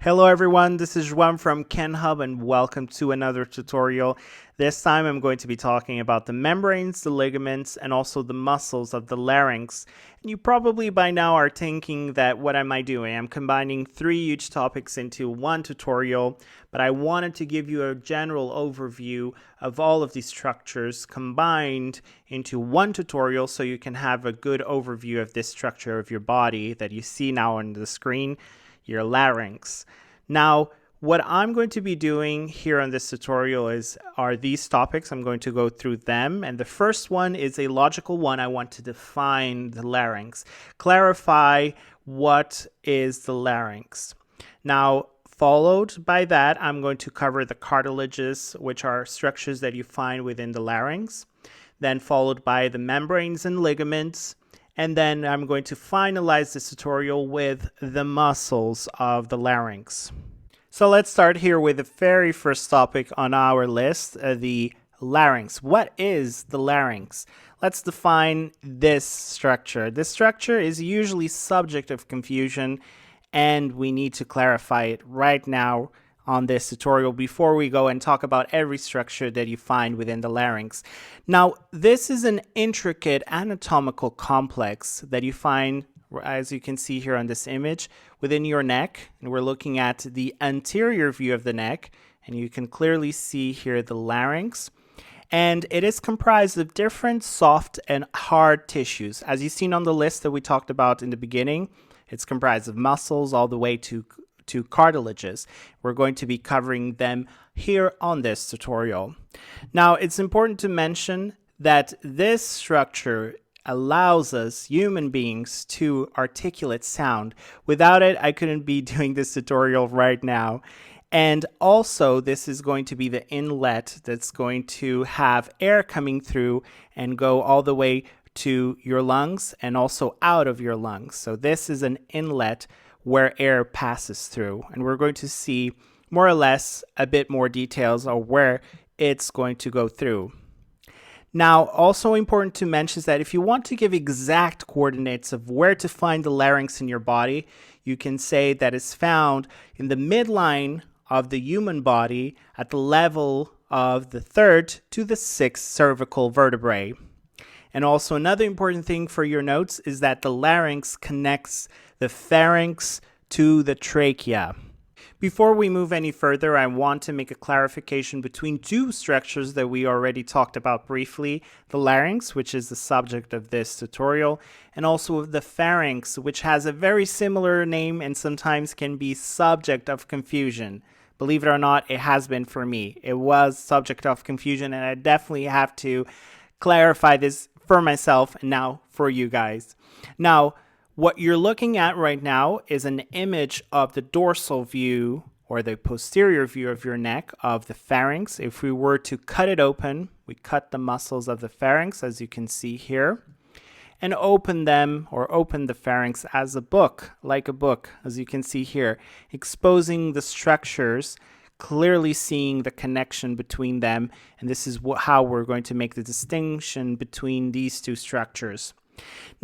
Hello everyone, this is Juan from Kenhub and welcome to another tutorial. This time I'm going to be talking about the membranes, the ligaments, and also the muscles of the larynx. And you probably by now are thinking that what am I doing? I'm combining three huge topics into one tutorial, but I wanted to give you a general overview of all of these structures combined into one tutorial so you can have a good overview of this structure of your body that you see now on the screen, your larynx. Now, what I'm going to be doing here on this tutorial are these topics. I'm going to go through them. And the first one is a logical one. I want to define the larynx, clarify what is the larynx. Now, followed by that, I'm going to cover the cartilages, which are structures that you find within the larynx. Then followed by the membranes and ligaments. And then I'm going to finalize this tutorial with the muscles of the larynx. So let's start here with the very first topic on our list, the larynx. What is the larynx? Let's define this structure. This structure is usually subject of confusion, and we need to clarify it right now on this tutorial before we go and talk about every structure that you find within the larynx. Now, this is an intricate anatomical complex that you find, as you can see here on this image, within your neck. And we're looking at the anterior view of the neck, and you can clearly see here the larynx. And it is comprised of different soft and hard tissues. As you've seen on the list that we talked about in the beginning, it's comprised of muscles all the way to cartilages. We're going to be covering them here on this tutorial. Now, it's important to mention that this structure allows us, human beings, to articulate sound. Without it, I couldn't be doing this tutorial right now. And also, this is going to be the inlet that's going to have air coming through and go all the way to your lungs and also out of your lungs. So this is an inlet where air passes through, and we're going to see more or less a bit more details of where it's going to go through. Now, also important to mention is that if you want to give exact coordinates of where to find the larynx in your body, you can say that it's found in the midline of the human body at the level of the 3rd to the 6th cervical vertebrae. And also another important thing for your notes is that the larynx connects the pharynx to the trachea. Before we move any further, I want to make a clarification between two structures that we already talked about briefly, the larynx, which is the subject of this tutorial, and also the pharynx, which has a very similar name and sometimes can be subject of confusion. Believe it or not, it has been for me. It was subject of confusion, and I definitely have to clarify this for myself and now for you guys. Now, what you're looking at right now is an image of the dorsal view or the posterior view of your neck of the pharynx. If we were to cut it open, we cut the muscles of the pharynx, as you can see here, and open them or open the pharynx as a book, like a book, as you can see here, exposing the structures, clearly seeing the connection between them. And this is how we're going to make the distinction between these two structures.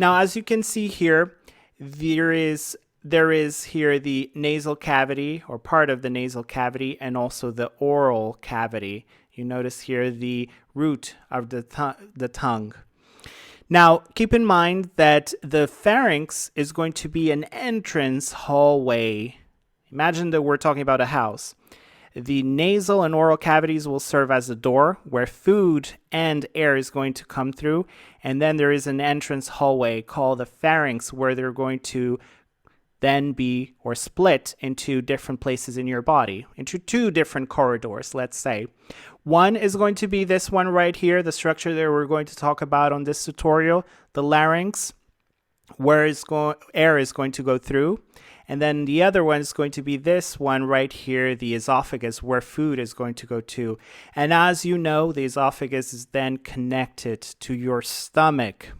Now, as you can see here, there is here the nasal cavity or part of the nasal cavity and also the oral cavity. You notice here the root of the tongue. Now, keep in mind that the pharynx is going to be an entrance hallway. Imagine that we're talking about a house. The nasal and oral cavities will serve as a door where food and air is going to come through. And then there is an entrance hallway called the pharynx where they're going to then be or split into different places in your body, into two different corridors, let's say. One is going to be this one right here, the structure that we're going to talk about on this tutorial, the larynx, where air is going to go through. And then the other one is going to be this one right here, the esophagus, where food is going to go to. And as you know, the esophagus is then connected to your stomach.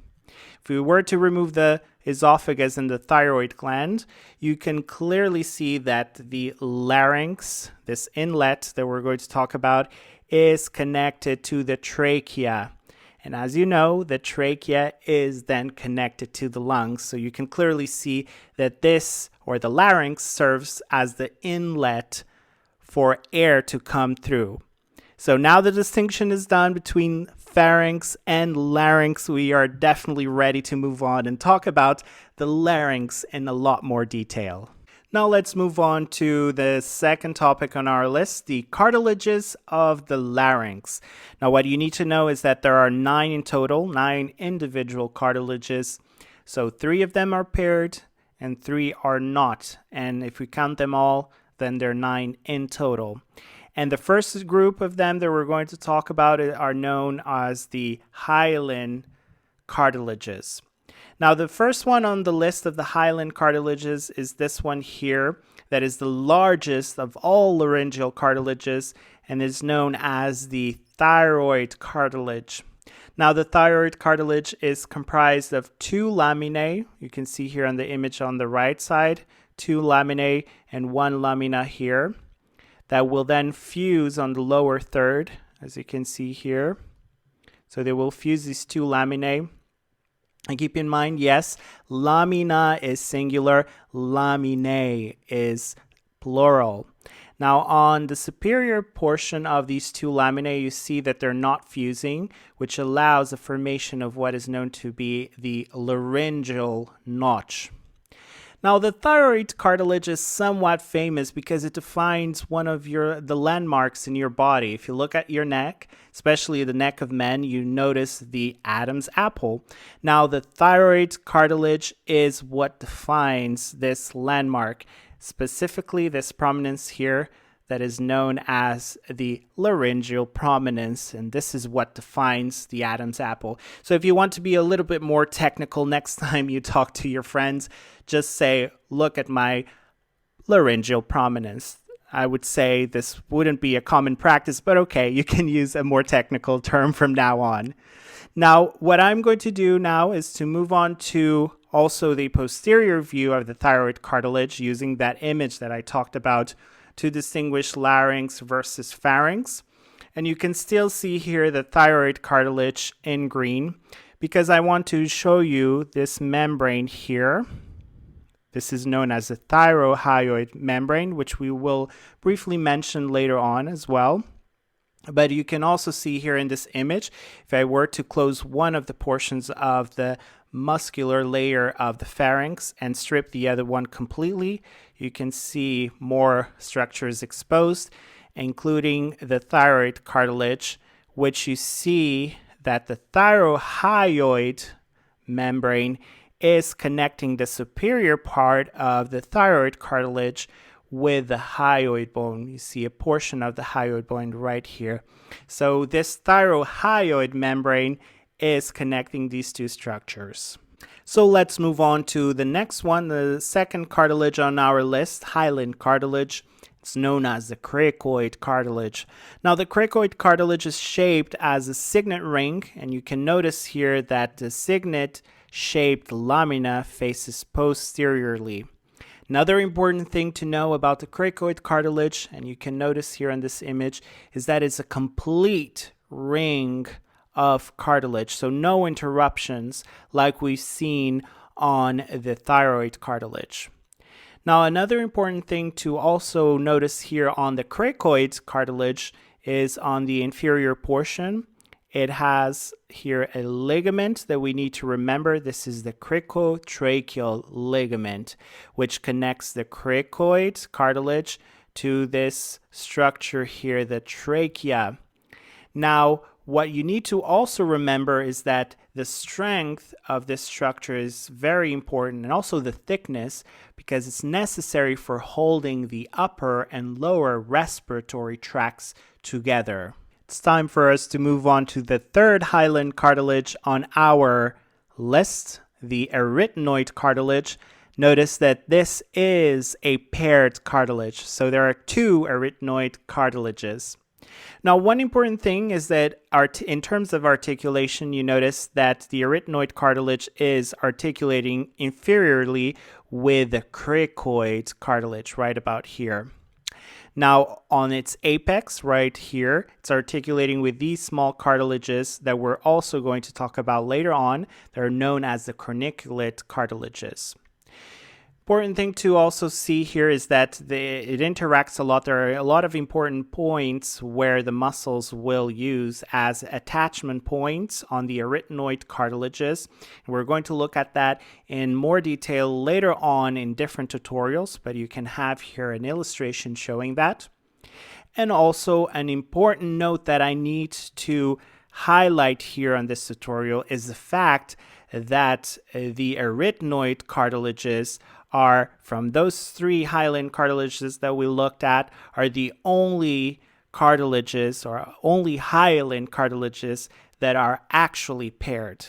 If we were to remove the esophagus and the thyroid gland, you can clearly see that the larynx, this inlet that we're going to talk about, is connected to the trachea. And as you know, the trachea is then connected to the lungs. So you can clearly see that this, or the larynx, serves as the inlet for air to come through. So now the distinction is done between pharynx and larynx. We are definitely ready to move on and talk about the larynx in a lot more detail. Now let's move on to the second topic on our list, the cartilages of the larynx. Now what you need to know is that there are 9 in total, 9 individual cartilages. So 3 of them are paired and 3 are not. And if we count them all, then there are 9 in total. And the first group of them that we're going to talk about are known as the hyaline cartilages. Now, the first one on the list of the hyaline cartilages is this one here, that is the largest of all laryngeal cartilages and is known as the thyroid cartilage. Now, the thyroid cartilage is comprised of 2 laminae. You can see here on the image on the right side, 2 laminae and 1 lamina here that will then fuse on the lower third, as you can see here. So they will fuse these 2 laminae. And keep in mind, yes, lamina is singular, laminae is plural. Now, on the superior portion of these 2 laminae, you see that they're not fusing, which allows the formation of what is known to be the laryngeal notch. Now, the thyroid cartilage is somewhat famous because it defines one of the landmarks in your body. If you look at your neck, especially the neck of men, you notice the Adam's apple. Now, the thyroid cartilage is what defines this landmark, specifically this prominence here that is known as the laryngeal prominence, and this is what defines the Adam's apple. So if you want to be a little bit more technical next time you talk to your friends, just say, look at my laryngeal prominence. I would say this wouldn't be a common practice, but okay, you can use a more technical term from now on. Now, what I'm going to do now is to move on to also the posterior view of the thyroid cartilage using that image that I talked about to distinguish larynx versus pharynx. And you can still see here the thyroid cartilage in green because I want to show you this membrane here. This is known as the thyrohyoid membrane, which we will briefly mention later on as well. But you can also see here in this image, if I were to close one of the portions of the muscular layer of the pharynx and strip the other one completely, you can see more structures exposed, including the thyroid cartilage, which you see that the thyrohyoid membrane is connecting the superior part of the thyroid cartilage with the hyoid bone. You see a portion of the hyoid bone right here. So this thyrohyoid membrane is connecting these 2 structures. So let's move on to the next one, the second cartilage on our list, hyaline cartilage. It's known as the cricoid cartilage. Now, the cricoid cartilage is shaped as a signet ring, and you can notice here that the signet-shaped lamina faces posteriorly. Another important thing to know about the cricoid cartilage, and you can notice here in this image, is that it's a complete ring of cartilage, so no interruptions like we've seen on the thyroid cartilage. Now, another important thing to also notice here on the cricoid cartilage is on the inferior portion. It has here a ligament that we need to remember. This is the cricotracheal ligament, which connects the cricoid cartilage to this structure here, the trachea. Now, what you need to also remember is that the strength of this structure is very important, and also the thickness, because it's necessary for holding the upper and lower respiratory tracts together. It's time for us to move on to the third hyaline cartilage on our list, the arytenoid cartilage. Notice that this is a paired cartilage, so there are 2 arytenoid cartilages. Now, one important thing is that in terms of articulation, you notice that the arytenoid cartilage is articulating inferiorly with the cricoid cartilage right about here. Now, on its apex right here, it's articulating with these small cartilages that we're also going to talk about later on. They're known as the corniculate cartilages. Important thing to also see here is that it interacts a lot. There are a lot of important points where the muscles will use as attachment points on the arytenoid cartilages. And we're going to look at that in more detail later on in different tutorials, but you can have here an illustration showing that. And also an important note that I need to highlight here on this tutorial is the fact that the arytenoid cartilages are, from those three hyaline cartilages that we looked at, are the only cartilages or only hyaline cartilages that are actually paired.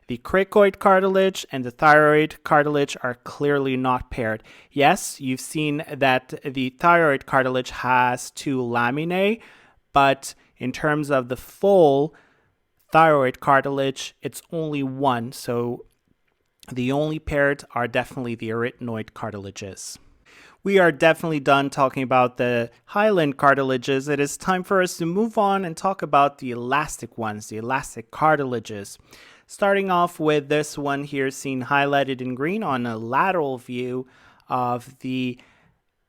The cricoid cartilage and the thyroid cartilage are clearly not paired. Yes, you've seen that the thyroid cartilage has two laminae, but in terms of the full thyroid cartilage, it's only one. So the only paired are definitely the arytenoid cartilages. We are definitely done talking about the hyaline cartilages. It is time for us to move on and talk about the elastic ones, the elastic cartilages. Starting off with this one here seen highlighted in green on a lateral view of the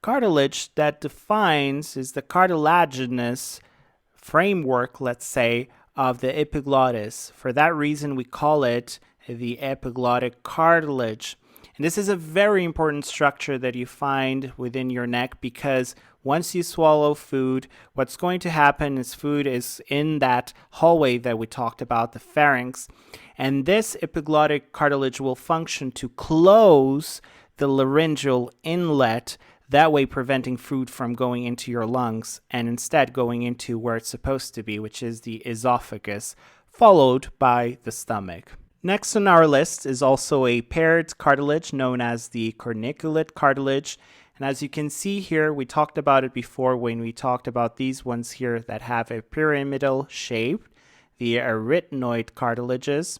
cartilage that defines is the cartilaginous framework, let's say, of the epiglottis. For that reason, we call it the epiglottic cartilage. And this is a very important structure that you find within your neck because once you swallow food, what's going to happen is food is in that hallway that we talked about, the pharynx, and this epiglottic cartilage will function to close the laryngeal inlet, that way preventing food from going into your lungs and instead going into where it's supposed to be, which is the esophagus, followed by the stomach. Next on our list is also a paired cartilage known as the corniculate cartilage. And as you can see here, we talked about it before when we talked about these ones here that have a pyramidal shape, the arytenoid cartilages,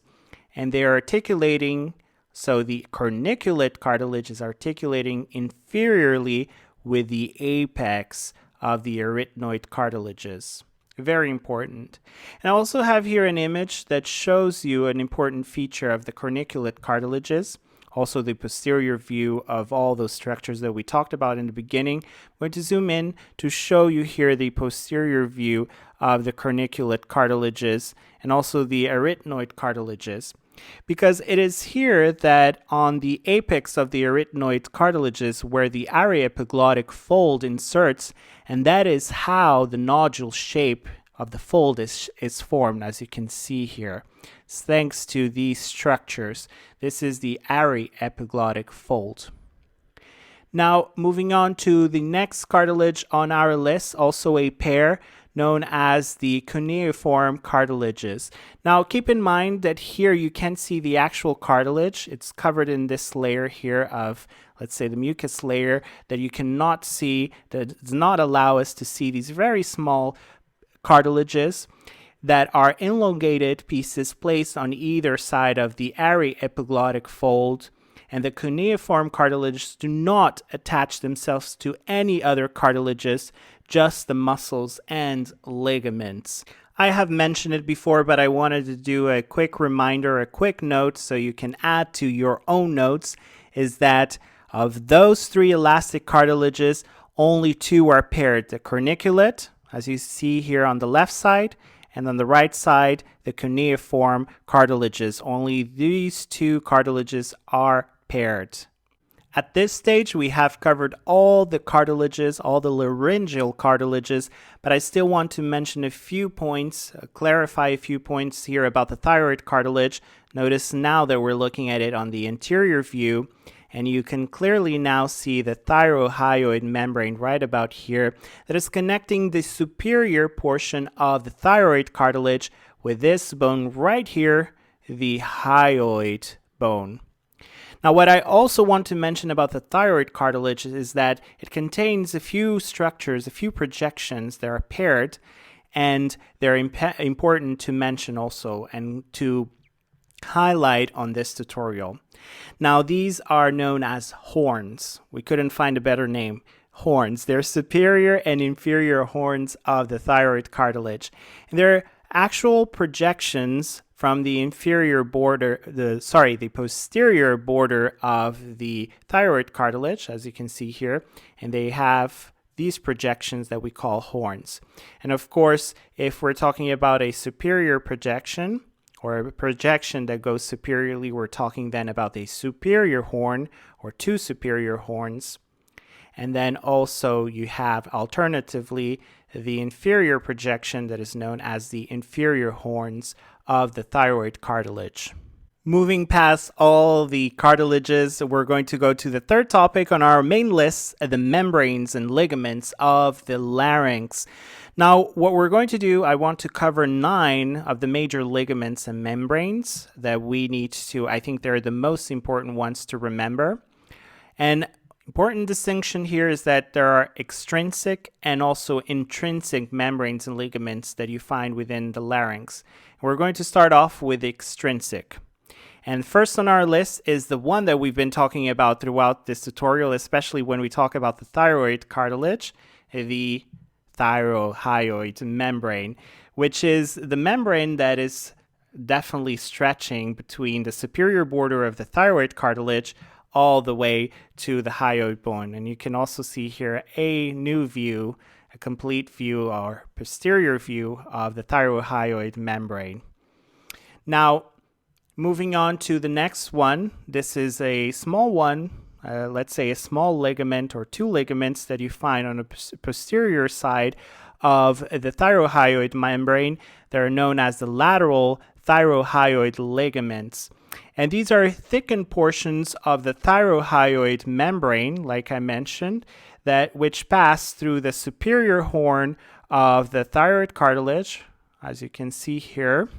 and they are articulating. So the corniculate cartilage is articulating inferiorly with the apex of the arytenoid cartilages. Very important. And I also have here an image that shows you an important feature of the corniculate cartilages, also the posterior view of all those structures that we talked about in the beginning. I'm going to zoom in to show you here the posterior view of the corniculate cartilages and also the arytenoid cartilages. Because it is here that on the apex of the arytenoid cartilages where the aryepiglottic fold inserts, and that is how the nodule shape of the fold is formed, as you can see here. It's thanks to these structures. This is the aryepiglottic fold. Now, moving on to the next cartilage on our list, also a pair, known as the cuneiform cartilages. Now keep in mind that here you can see the actual cartilage. It's covered in this layer here of, let's say, the mucus layer that you cannot see, that does not allow us to see these very small cartilages that are elongated pieces placed on either side of the aryepiglottic fold. And the cuneiform cartilages do not attach themselves to any other cartilages, just the muscles and ligaments. I have mentioned it before, but I wanted to do a quick reminder, a quick note, so you can add to your own notes, is that of those three elastic cartilages, only two are paired. The corniculate, as you see here on the left side, and on the right side, the cuneiform cartilages. Only these two cartilages are paired. At this stage, we have covered all the cartilages, all the laryngeal cartilages, but I still want to mention a few points, clarify a few points here about the thyroid cartilage. Notice now that we're looking at it on the anterior view, and you can clearly now see the thyrohyoid membrane right about here that is connecting the superior portion of the thyroid cartilage with this bone right here, the hyoid bone. Now, what I also want to mention about the thyroid cartilage is that it contains a few structures, a few projections that are paired, and they're important to mention also and to highlight on this tutorial. Now, these are known as horns. We couldn't find a better name. horns. They're superior and inferior horns of the thyroid cartilage. And they're actual projections from the inferior border, the posterior border of the thyroid cartilage, as you can see here, and they have these projections that we call horns. And of course, if we're talking about a superior projection or a projection that goes superiorly, we're talking then about a superior horn or two superior horns. And then also you have alternatively the inferior projection that is known as the inferior horns of the thyroid cartilage. Moving past all the cartilages, we're going to go to the third topic on our main list, the membranes and ligaments of the larynx. Now, what we're going to do, I want to cover 9 of the major ligaments and membranes that we need to, I think they're the most important ones to remember. And important distinction here is that there are extrinsic and also intrinsic membranes and ligaments that you find within the larynx. We're going to start off with extrinsic. And first on our list is the one that we've been talking about throughout this tutorial, especially when we talk about the thyroid cartilage, the thyrohyoid membrane, which is the membrane that is definitely stretching between the superior border of the thyroid cartilage all the way to the hyoid bone. And you can also see here a new view, a complete view or posterior view of the thyrohyoid membrane. Now, moving on to the next one, this is a small one, let's say a small ligament or 2 ligaments that you find on the posterior side of the thyrohyoid membrane. They're known as the lateral thyrohyoid ligaments. And these are thickened portions of the thyrohyoid membrane, like I mentioned, which pass through the superior horn of the thyroid cartilage, as you can see here,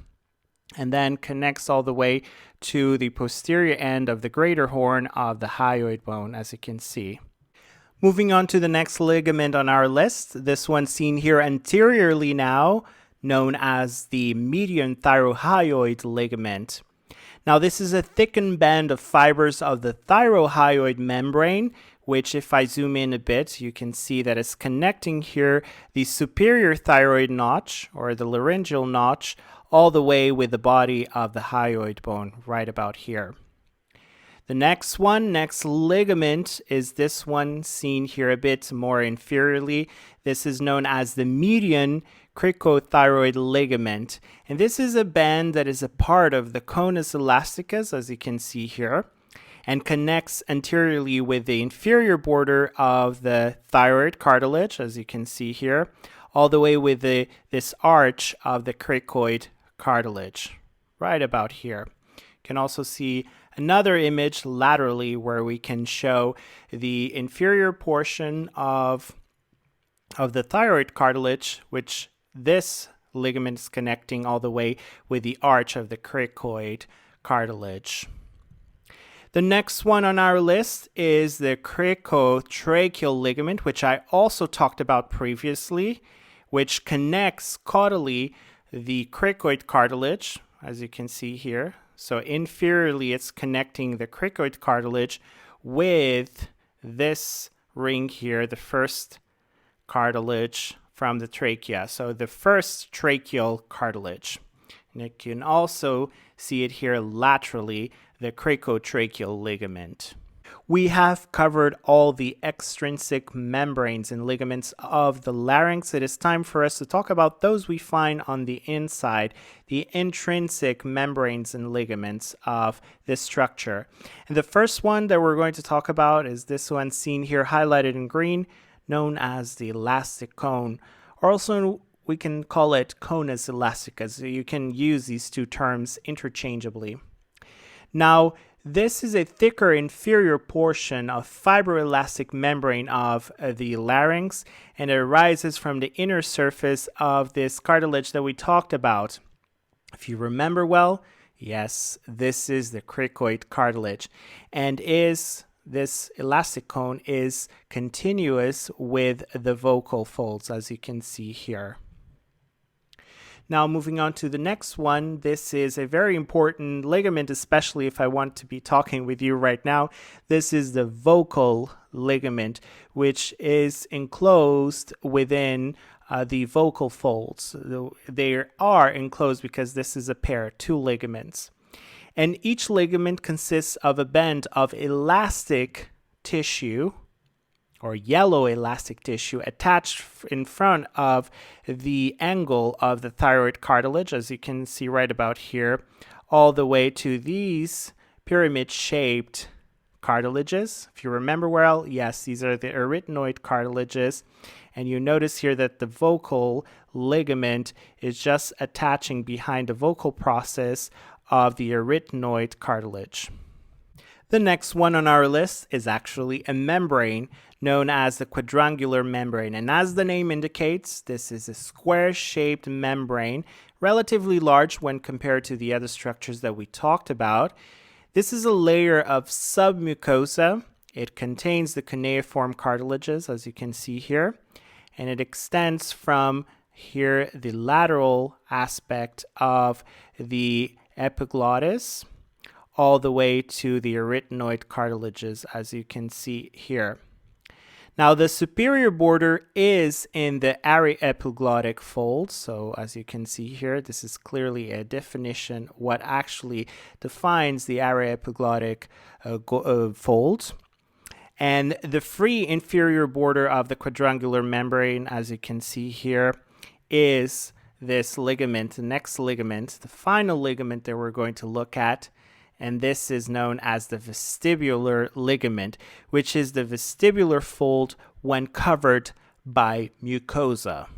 and then connects all the way to the posterior end of the greater horn of the hyoid bone, as you can see. Moving on to the next ligament on our list, this one seen here anteriorly now, known as the median thyrohyoid ligament. Now, this is a thickened band of fibers of the thyrohyoid membrane, which if I zoom in a bit, you can see that it's connecting here the superior thyroid notch or the laryngeal notch all the way with the body of the hyoid bone right about here. The next ligament is this one seen here a bit more inferiorly. This is known as the median cricothyroid ligament. And this is a band that is a part of the conus elasticus, as you can see here, and connects anteriorly with the inferior border of the thyroid cartilage, as you can see here, all the way with this arch of the cricoid cartilage, right about here. You can also see another image laterally where we can show the inferior portion of the thyroid cartilage, which this ligament is connecting all the way with the arch of the cricoid cartilage. The next one on our list is the cricotracheal ligament, which I also talked about previously, which connects caudally the cricoid cartilage, as you can see here. So inferiorly, it's connecting the cricoid cartilage with this ring here, the first cartilage from the trachea. So the first tracheal cartilage. And you can also see it here laterally, the cricotracheal ligament. We have covered all the extrinsic membranes and ligaments of the larynx. It is time for us to talk about those we find on the inside, the intrinsic membranes and ligaments of this structure. And the first one that we're going to talk about is this one seen here highlighted in green, known as the elastic cone, or also we can call it conus elasticus. So you can use these two terms interchangeably. Now, this is a thicker inferior portion of fibroelastic membrane of the larynx, and it arises from the inner surface of this cartilage that we talked about. If you remember well, yes, this is the cricoid cartilage, and this elastic cone is continuous with the vocal folds, as you can see here. Now moving on to the next one, this is a very important ligament, especially if I want to be talking with you right now. This is the vocal ligament, which is enclosed within the vocal folds. They are enclosed because this is a pair, two ligaments. And each ligament consists of a band of elastic tissue, or yellow elastic tissue, attached in front of the angle of the thyroid cartilage, as you can see right about here, all the way to these pyramid-shaped cartilages. If you remember well, yes, these are the arytenoid cartilages. And you notice here that the vocal ligament is just attaching behind the vocal process of the arytenoid cartilage. The next one on our list is actually a membrane known as the quadrangular membrane. And as the name indicates, this is a square-shaped membrane, relatively large when compared to the other structures that we talked about. This is a layer of submucosa. It contains the cuneiform cartilages, as you can see here, and it extends from here the lateral aspect of the epiglottis all the way to the arytenoid cartilages, as you can see here. Now, the superior border is in the aryepiglottic fold. So as you can see here, this is clearly a definition, what actually defines the aryepiglottic fold. And the free inferior border of the quadrangular membrane, as you can see here, is this ligament, the next ligament, the final ligament that we're going to look at. And this is known as the vestibular ligament, which is the vestibular fold when covered by mucosa.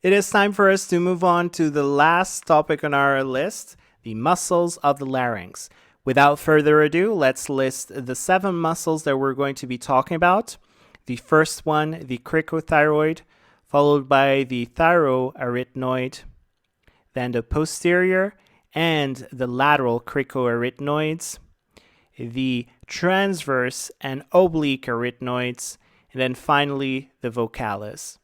It is time for us to move on to the last topic on our list, the muscles of the larynx. Without further ado, let's list the 7 muscles that we're going to be talking about. The first one, the cricothyroid, followed by the thyroarytenoid, then the posterior and the lateral cricoarytenoids, the transverse and oblique arytenoids, and then finally the vocalis.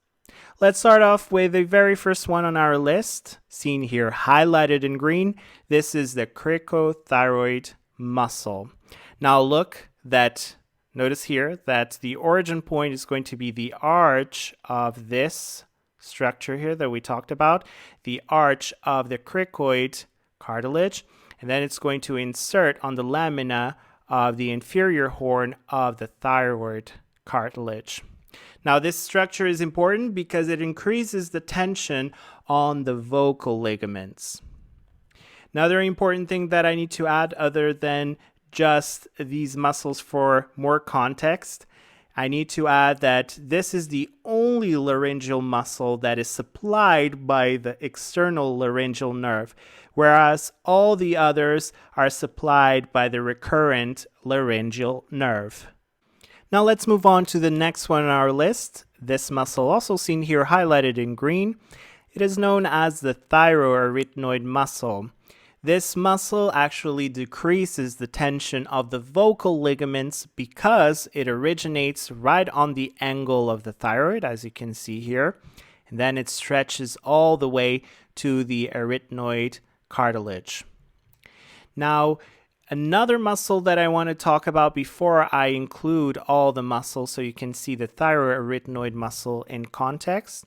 Let's start off with the very first one on our list, seen here highlighted in green. This is the cricothyroid muscle. Now notice here that the origin point is going to be the arch of this structure here that we talked about, the arch of the cricoid cartilage, and then it's going to insert on the lamina of the inferior horn of the thyroid cartilage. Now, this structure is important because it increases the tension on the vocal ligaments. Another important thing that I need to add, other than just these muscles for more context, I need to add that this is the only laryngeal muscle that is supplied by the external laryngeal nerve, whereas all the others are supplied by the recurrent laryngeal nerve. Now let's move on to the next one on our list. This muscle, also seen here highlighted in green, it is known as the thyroarytenoid muscle. This muscle actually decreases the tension of the vocal ligaments because it originates right on the angle of the thyroid, as you can see here, and then it stretches all the way to the arytenoid cartilage. Now, another muscle that I want to talk about before I include all the muscles so you can see the thyroarytenoid muscle in context,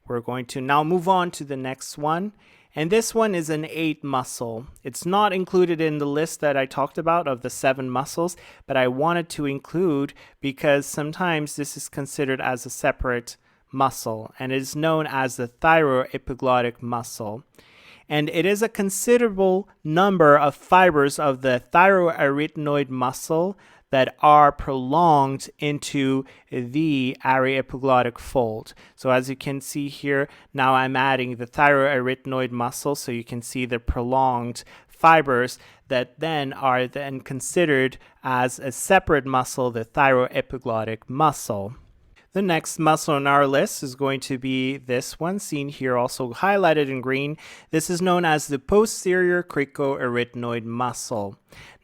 we're going to now move on to the next one. And this one is an 8 muscle. It's not included in the list that I talked about of the 7 muscles, but I wanted to include because sometimes this is considered as a separate muscle, and it is known as the thyroepiglottic muscle. And it is a considerable number of fibers of the thyroarytenoid muscle that are prolonged into the aryepiglottic fold. So as you can see here, now I'm adding the thyroarytenoid muscle so you can see the prolonged fibers that then are considered as a separate muscle, the thyroepiglottic muscle. The next muscle on our list is going to be this one, seen here also highlighted in green. This is known as the posterior cricoarytenoid muscle.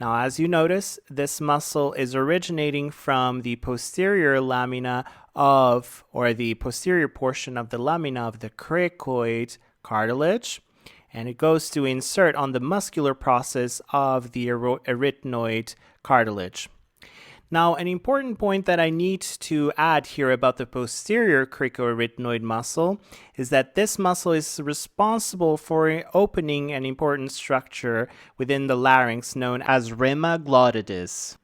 Now, as you notice, this muscle is originating from the posterior lamina of, or the posterior portion of the lamina of the cricoid cartilage. and it goes to insert on the muscular process of the arytenoid cartilage. Now, an important point that I need to add here about the posterior cricoarytenoid muscle is that this muscle is responsible for opening an important structure within the larynx known as rima glottidis.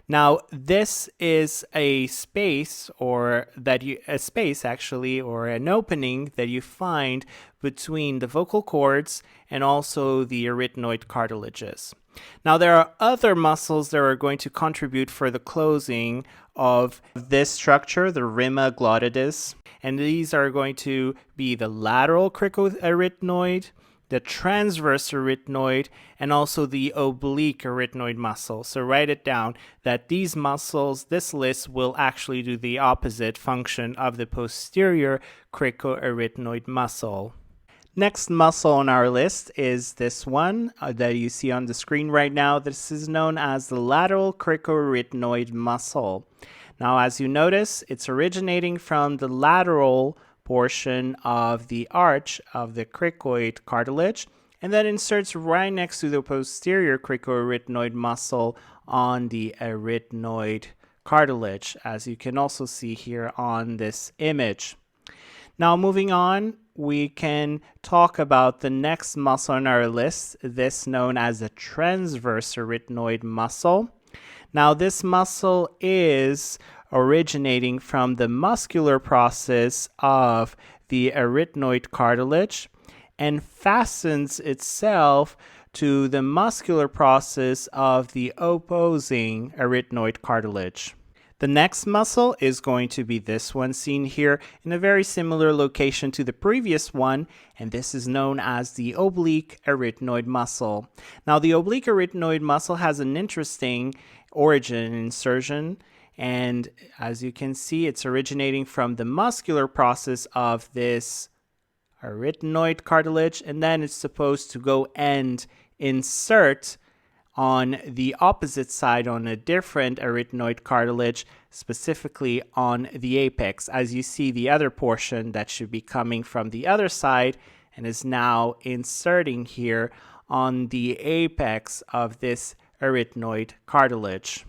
Now, this is a space, or an opening that you find between the vocal cords and also the arytenoid cartilages. Now, there are other muscles that are going to contribute for the closing of this structure, the rima glottidis, and these are going to be the lateral cricoarytenoid, the transverse arytenoid, and also the oblique arytenoid muscle. So write it down that these muscles, this list will actually do the opposite function of the posterior cricoarytenoid muscle. Next muscle on our list is this one that you see on the screen right now. This is known as the lateral cricoarytenoid muscle. Now, as you notice, it's originating from the lateral portion of the arch of the cricoid cartilage, and then inserts right next to the posterior cricoarytenoid muscle on the arytenoid cartilage, as you can also see here on this image. Now, moving on, we can talk about the next muscle on our list, this known as the transverse arytenoid muscle. Now, this muscle is originating from the muscular process of the arytenoid cartilage and fastens itself to the muscular process of the opposing arytenoid cartilage. The next muscle is going to be this one seen here in a very similar location to the previous one, and this is known as the oblique arytenoid muscle. Now, the oblique arytenoid muscle has an interesting origin and insertion, and as you can see, it's originating from the muscular process of this arytenoid cartilage, and then it's supposed to go and insert on the opposite side on a different arytenoid cartilage, specifically on the apex. As you see, the other portion that should be coming from the other side and is now inserting here on the apex of this arytenoid cartilage.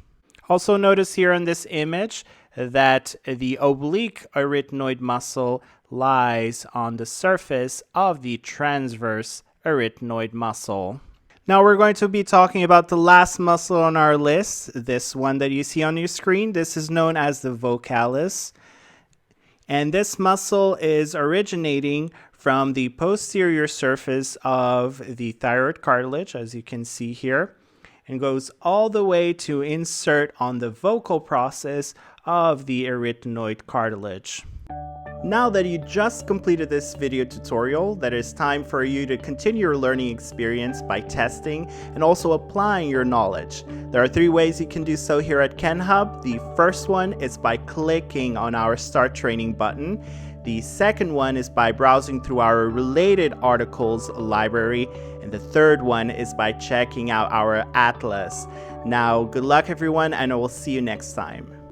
Also notice here in this image that the oblique arytenoid muscle lies on the surface of the transverse arytenoid muscle. Now we're going to be talking about the last muscle on our list, this one that you see on your screen. This is known as the vocalis. And this muscle is originating from the posterior surface of the thyroid cartilage, as you can see here, and goes all the way to insert on the vocal process of the arytenoid cartilage. Now that you just completed this video tutorial, that is time for you to continue your learning experience by testing and also applying your knowledge. There are 3 ways you can do so here at Kenhub. The first one is by clicking on our Start Training button. The second one is by browsing through our related articles library. And the third one is by checking out our atlas. Now, good luck everyone, and I will see you next time.